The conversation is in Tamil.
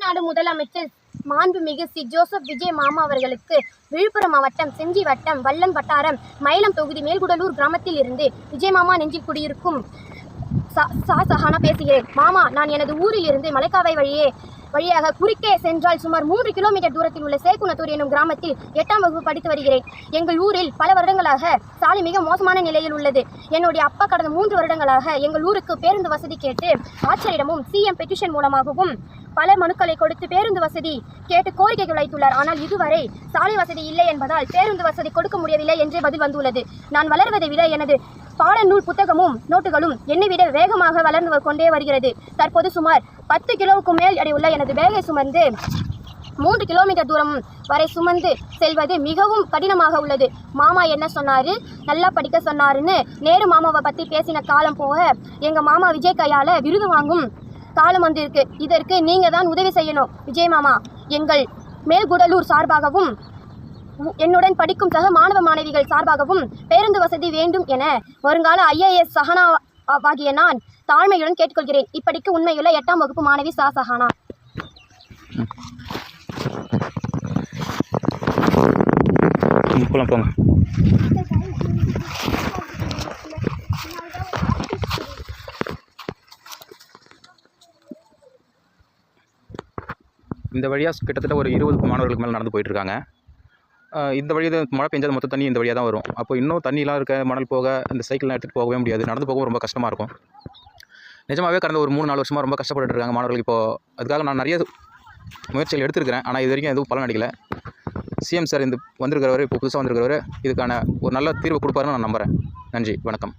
தமிழ்நாடு முதலமைச்சர் மாண்புமிகு சி. ஜோசப் விஜய் மாமா அவர்களுக்கு விழுப்புரம் மாவட்டம் செஞ்சி வட்டம் வல்லம் வட்டாரம் மயிலம் தொகுதி மேல்குடலூர் கிராமத்தில் இருந்து விஜய் மாமா நெஞ்சில் குடியிருக்கும் சஹானா பேசுகிறேன். மாமா, நான் எனது ஊரில் இருந்து மலைக்காவை வழியாக குறுக்கே சென்றால் சுமார் 3 கிலோமீட்டர் தூரத்தில் உள்ள சேக்குனத்தூர் எனும் கிராமத்தில் 8ஆம் வகுப்பு படித்து வருகிறேன். எங்கள் ஊரில் பல வருடங்களாக சாலை மிக மோசமான நிலையில் உள்ளது. என்னுடைய அப்பா கடந்த 3 வருடங்களாக எங்கள் ஊருக்கு பேருந்து வசதி கேட்டு ஆட்சியரிடமும் சிஎம் பெட்டிஷன் மூலமாகவும் பல மனுக்களை கொடுத்து பேருந்து வசதி கேட்டு கோரிக்கைகள் வைத்துள்ளார். ஆனால் இதுவரை சாலை வசதி இல்லை என்பதால் பேருந்து வசதி கொடுக்க முடியவில்லை என்று பதில் வந்துள்ளது. நான் வளர்வதை விட எனது பாடநூல் புத்தகமும் நோட்டுகளும் என்னை விட வேகமாக வளர்ந்து கொண்டே வருகிறது. தற்போது சுமார் 10 கிலோவுக்கு மேல் எடையுள்ள எனது பேகை சுமந்து 3 கிலோமீட்டர் தூரம் வரை சுமந்து செல்வது மிகவும் கடினமாக உள்ளது. மாமா என்ன சொன்னாரு, நல்லா படிக்க சொன்னாருன்னு நேரு மாமாவை பற்றி பேசின காலம் போக எங்கள் மாமா விஜய் கையால் விருது வாங்கும் காலம் வந்திருக்கு. இதற்கு நீங்கள் தான் உதவி செய்யணும் விஜய் மாமா. எங்கள் மேல்குடலூர் சார்பாகவும் என்னுடன் படிக்கும் சக மாணவ மாணவிகள் சார்பாகவும் பேருந்து வசதி வேண்டும் என வருங்கால IAS சஹானா ஆகிய நான் தாழ்மையுடன் கேட்டுக்கொள்கிறேன். இப்படிக்கு உண்மையுள்ள 8ஆம் வகுப்பு மாணவி சஹானா. இந்த வழியாக கிட்டத்தட்ட ஒரு 20 மாணவர்களுக்கு மேலே நடந்து போயிட்டுருக்காங்க. இந்த வழி மழை பெஞ்சாத மொத்த தண்ணி இந்த வழியாக தான் வரும். அப்போ இன்னும் தண்ணிலாம் இருக்க மணல் போக இந்த சைக்கிள்லாம் எடுத்துகிட்டு போகவே முடியாது. நடந்து போகவும் ரொம்ப கஷ்டமாக இருக்கும். நிஜமாகவே கடந்த ஒரு 3-4 வருஷமாக ரொம்ப கஷ்டப்பட்டு இருக்காங்க மாணவர்கள். இப்போது அதுக்காக நான் நிறைய முயற்சிகள் எடுத்துருக்கிறேன். ஆனால் இது வரைக்கும் எதுவும் பலன் அடிக்கலை. சிஎம் சார் இந்த வந்திருக்கிறவர், இப்போ புதுசாக வந்திருக்கிறவர் இதுக்கான ஒரு நல்ல தீர்வு கொடுப்பாருன்னு நான் நம்புகிறேன். நன்றி, வணக்கம்.